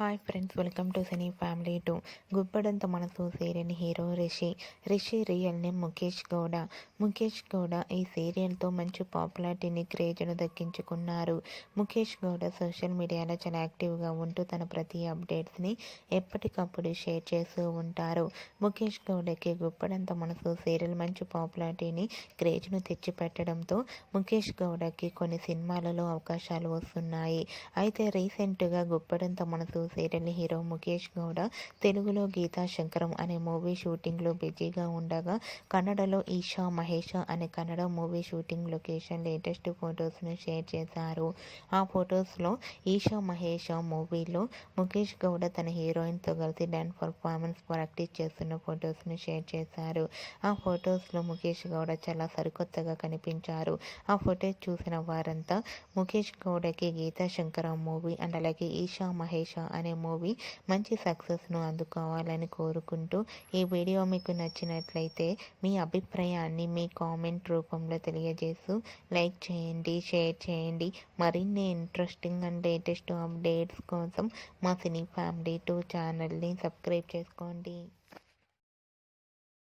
Hi friends, welcome to cine family 2. Guppedantha Manasu serial hero Rishi real name Mukesh Gowda ఈ సీరియల్తో మంచి పాపులారిటీని, క్రేజ్ను దక్కించుకున్నారు. ముఖేష్ గౌడ సోషల్ మీడియాలో చాలా యాక్టివ్గా ఉంటూ తన ప్రతి అప్డేట్స్ని ఎప్పటికప్పుడు షేర్ చేస్తూ ఉంటారు. ముఖేష్ గౌడకి గుప్పడంత మనసు సీరియల్ మంచి పాపులారిటీని, క్రేజ్ను తెచ్చిపెట్టడంతో ముఖేష్ గౌడకి కొన్ని సినిమాలలో అవకాశాలు వస్తున్నాయి. అయితే రీసెంట్గా గుప్పడంత మనసు సీరియల్ హీరో ముఖేష్ గౌడ తెలుగులో గీతా శంకరం అనే మూవీ షూటింగ్లో బిజీగా ఉండగా కన్నడలో ఈషా మహేష అనే Kannada movie shooting location latest ఫొటోస్ను షేర్ చేశారు. ఆ ఫొటోస్లో ఈషా మహేష మూవీలో ముఖేష్ గౌడ తన హీరోయిన్తో కలిసి డాన్స్ పర్ఫార్మెన్స్ ప్రాక్టీస్ చేస్తున్న ఫొటోస్ను షేర్ చేశారు. ఆ ఫొటోస్లో ముఖేష్ గౌడ చాలా సరికొత్తగా కనిపించారు. ఆ ఫొటోస్ చూసిన వారంతా ముఖేష్ గౌడకి గీతా శంకరం మూవీ అండ్ అలాగే ఈషా మహేష అనే మూవీ మంచి సక్సెస్ను అందుకోవాలని కోరుకుంటూ ఈ వీడియో మీకు నచ్చినట్లయితే మీ అభిప్రాయాన్ని మీ కామెంట్ రూపంలో తెలియజేస్తూ లైక్ చేయండి, షేర్ చేయండి. మరిన్ని ఇంట్రెస్టింగ్ అండ్ లేటెస్ట్ అప్డేట్స్ కోసం మా సినీ ఫ్యామిలీ 2 ఛానల్ని సబ్స్క్రైబ్ చేసుకోండి.